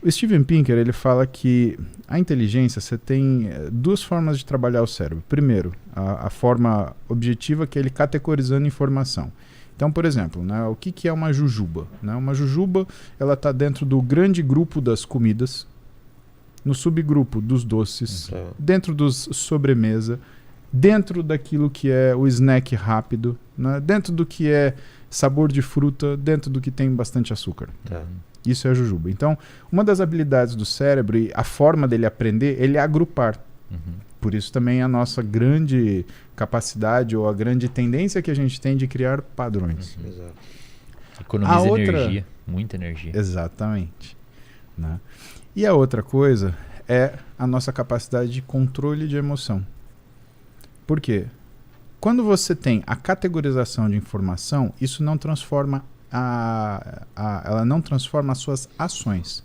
O Steven Pinker, ele fala que a inteligência, você tem duas formas de trabalhar o cérebro. Primeiro, a forma objetiva, que é ele categorizando informação. Então, por exemplo, né, o que é uma jujuba? Né? Uma jujuba, ela está dentro do grande grupo das comidas, no subgrupo dos doces, dentro dos sobremesa, dentro daquilo que é o snack rápido, né? Dentro do que é sabor de fruta, dentro do que tem bastante açúcar. Isso é a jujuba. Então, uma das habilidades do cérebro e a forma dele aprender, ele é agrupar. Por isso também a nossa grande capacidade ou a grande tendência que a gente tem de criar padrões. Economiza energia, muita energia. Exatamente. Né? E a outra coisa é a nossa capacidade de controle de emoção. Por quê? Quando você tem a categorização de informação, isso não transforma ela não transforma as suas ações.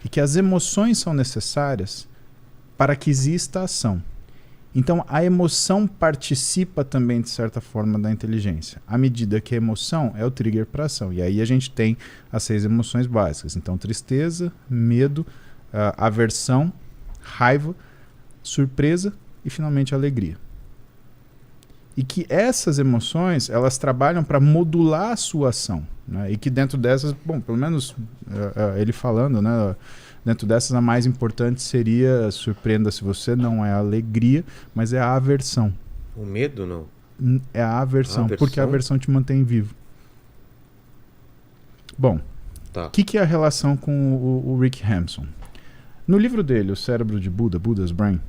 E que as emoções são necessárias para que exista ação. Então, a emoção participa também, de certa forma, da inteligência. À medida que a emoção é o trigger para ação. E aí a gente tem as 6 emoções básicas. Então, tristeza, medo, aversão, raiva, surpresa e, finalmente, alegria. E que essas emoções, elas trabalham para modular a sua ação. Né? E que dentro dessas, bom, pelo menos ele falando, né, dentro dessas a mais importante seria, surpreenda se você, não é a alegria, mas é a aversão. O medo, não? É a aversão, porque a aversão te mantém vivo. Bom, o que é a relação com o Rick Hampson? No livro dele, O Cérebro de Buda, Buddha's Brain,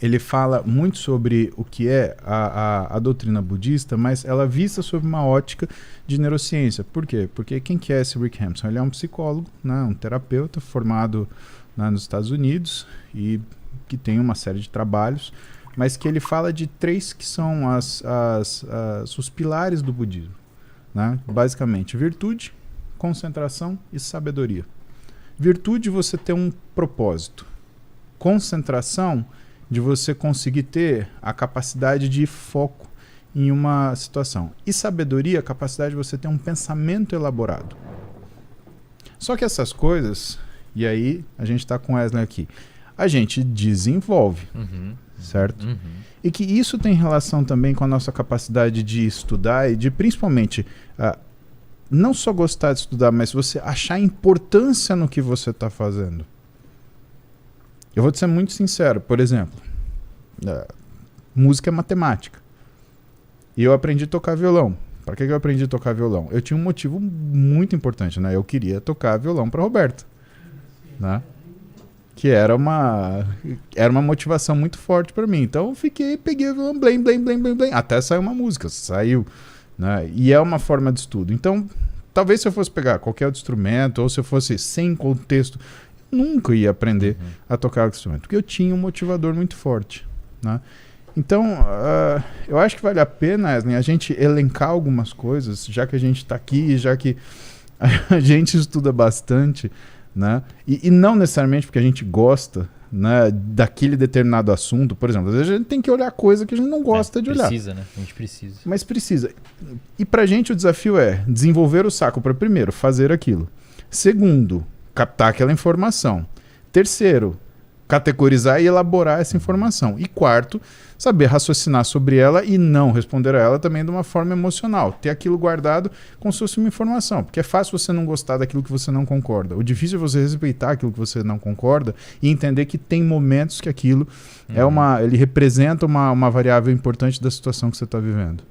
ele fala muito sobre o que é a doutrina budista, mas ela vista sob uma ótica de neurociência. Por quê? Porque quem que é esse Rick Hampson? Ele é um psicólogo, né, um terapeuta formado, né, nos Estados Unidos e que tem uma série de trabalhos, mas que ele fala de 3 que são os pilares do budismo. Né? Basicamente, virtude, concentração e sabedoria. Virtude, você ter um propósito. Concentração, de você conseguir ter a capacidade de foco em uma situação. E sabedoria, a capacidade de você ter um pensamento elaborado. Só que essas coisas, e aí a gente está com Wesley aqui, a gente desenvolve, certo? E que isso tem relação também com a nossa capacidade de estudar e de principalmente não só gostar de estudar, mas você achar importância no que você está fazendo. Eu vou te ser muito sincero, por exemplo, música é matemática. E eu aprendi a tocar violão. Para que eu aprendi a tocar violão? Eu tinha um motivo muito importante, né? Eu queria tocar violão para Roberta, né? Que era uma motivação muito forte para mim. Então eu peguei o violão, blém, blém, blém, blém, blém, até saiu uma música, saiu, né? E é uma forma de estudo. Então, talvez se eu fosse pegar qualquer outro instrumento, ou se eu fosse sem contexto, nunca ia aprender a tocar o instrumento, porque eu tinha um motivador muito forte, né? Então, eu acho que vale a pena, Wesley, a gente elencar algumas coisas, já que a gente está aqui, já que a gente estuda bastante, né? E não necessariamente porque a gente gosta, né, daquele determinado assunto. Por exemplo, às vezes a gente tem que olhar coisa que a gente não gosta de olhar. Precisa, né? A gente precisa. Mas precisa. E pra gente o desafio é desenvolver o saco para, primeiro, fazer aquilo. Segundo, captar aquela informação. Terceiro, categorizar e elaborar essa informação. E quarto, saber raciocinar sobre ela e não responder a ela também de uma forma emocional. Ter aquilo guardado como se fosse uma informação. Porque é fácil você não gostar daquilo que você não concorda. O difícil é você respeitar aquilo que você não concorda e entender que tem momentos que aquilo ele representa uma variável importante da situação que você está vivendo.